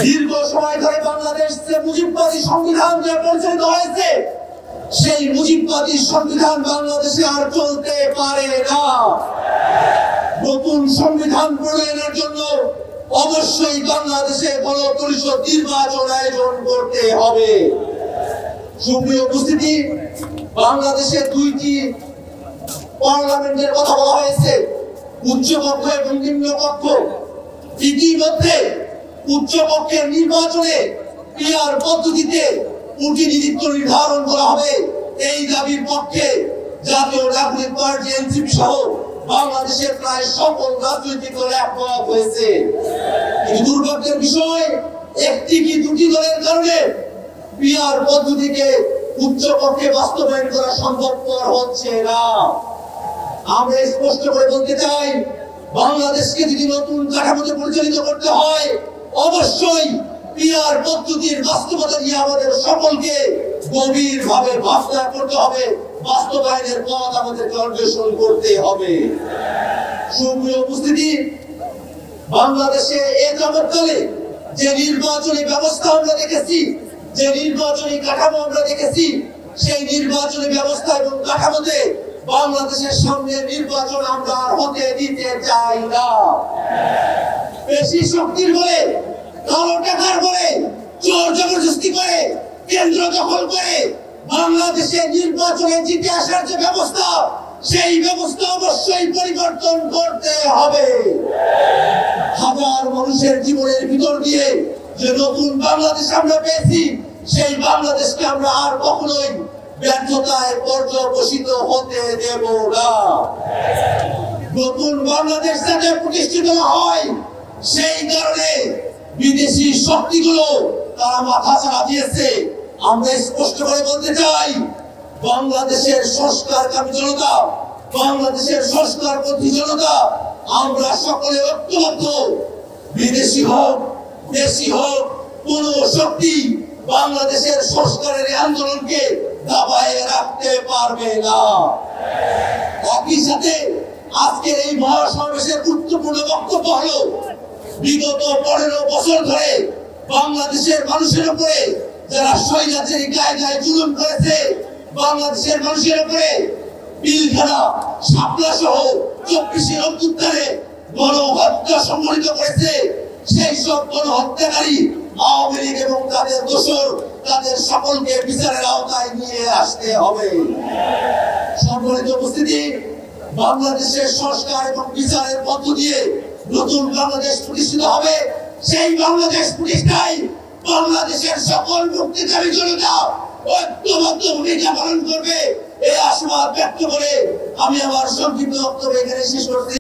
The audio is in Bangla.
দীর্ঘ সময় ধরে বাংলাদেশ যে মুজিববাদী সংবিধান যে পরিচালিত হয়েছে, সেই মুজিববাদী সংবিধান বাংলাদেশে আর চলতে পারে না। নতুন সংবিধান প্রণয়নের জন্য অবশ্যই বাংলাদেশে গণপরিষদ নির্বাচন আয়োজন করতে হবে। সুপ্রিয় উপস্থিতি, বাংলাদেশে দুইটি পার্লামেন্টের কথা বলা হয়েছে, উচ্চকক্ষ এবং নিম্নকক্ষ। ইতিমধ্যে উচ্চকক্ষের নির্বাচনে পিআর পদ্ধতিতে প্রতিনিধিত্ব নির্ধারণ করা হবে, এই দাবির পক্ষে জাতীয় নাগরিক পার্টি এনসিপি সহ বাংলাদেশের প্রায় সকল রাজনৈতিক দল একমত হয়েছে। কিন্তু দুর্ভাগ্যের বিষয়, একটি কি দুটি দলের কারণে পিআর পদ্ধতিকে উচ্চকক্ষে বাস্তবায়ন করা সম্ভবপর হচ্ছে না। আমরা স্পষ্ট করে বলতে চাই, বাংলাদেশকে যদি নতুন কাঠামোতে পরিচালিত করতে হয়, অবশ্যই পিআর পদ্ধতির বাস্তবতা নিয়ে আমাদের সকলকে গভীরভাবে ভাবনা করতে হবে, বাস্তবায়নের পথ আমাদেরকে অন্বেষণ করতে হবে। সুপ্রিয় উপস্থিতি, বাংলাদেশে এ যাবৎকালে যে নির্বাচনী ব্যবস্থা আমরা দেখেছি, যে নির্বাচনী কাঠামো আমরা দেখেছি, সেই নির্বাচনী ব্যবস্থা এবং কাঠামোতে বাংলাদেশের সামনে নির্বাচন আমরা হতে দিতে চাই না। বেশি শক্তির বলে, কালো টাকার বলে, জোর জবরদস্তি করে, কেন্দ্র দখল করে বাংলাদেশে নির্বাচনে জিতে আসার যে ব্যবস্থা, সেই ব্যবস্থা অবশ্যই পরিবর্তন করতে হবে। হাজার মানুষের জীবনের ভিতর দিয়ে যে নতুন বাংলাদেশ আমরা পেয়েছি, সেই বাংলাদেশকে আমরা আর কখনোই ব্যর্থতায় পর্যবসিত হতে দেব না। নতুন বাংলাদেশ যাতে প্রতিষ্ঠিত হয়, সেই কারণে বিদেশি শক্তিগুলো তারা মাথা ছাড়া দিয়েছে। আমরা স্পষ্ট করে বলতে চাই, বাংলাদেশের সংস্কারকামী জনতা, বাংলাদেশের সংস্কারপন্থী জনতা, আমরা সকলে ঐক্যবদ্ধ। বিদেশি হোক, দেশি হোক, কোন শক্তি বাংলাদেশের সংস্কারের আন্দোলনকে দাবায় রাখতে পারবে না। একই সাথে আজকের এই মহাসমাবেশের গুরুত্বপূর্ণ বক্তব্য হলো, বিগত 15 বছর ধরে বাংলাদেশের মানুষের উপরে যারা স্বৈরাচারী কায়দায় জুলুম করেছে, বাংলাদেশের মানুষের উপরে পিলখানা, শাপলা সহ 24 অভ্যুত্থানে গণহত্যা সংঘটিত করেছে, সেই সব গণহত্যাকারী আওয়ামী লীগ এবং তাদের দোসর, তাদের সকলকে বিচারের আওতায় নিয়ে আসতে হবে। সম্মানিত উপস্থিতি, বাংলাদেশের সংস্কার এবং বিচারের মধ্য দিয়ে নতুন বাংলাদেশ প্রতিষ্ঠিত হবে। সেই বাংলাদেশ প্রতিষ্ঠায় বাংলাদেশের সকল মুক্তিকামী জনতা ঐক্যবদ্ধ ভূমিকা পালন করবে, এই আশাবাদ ব্যক্ত করে আমি আমার সংক্ষিপ্ত বক্তব্য এখানে শেষ করছি।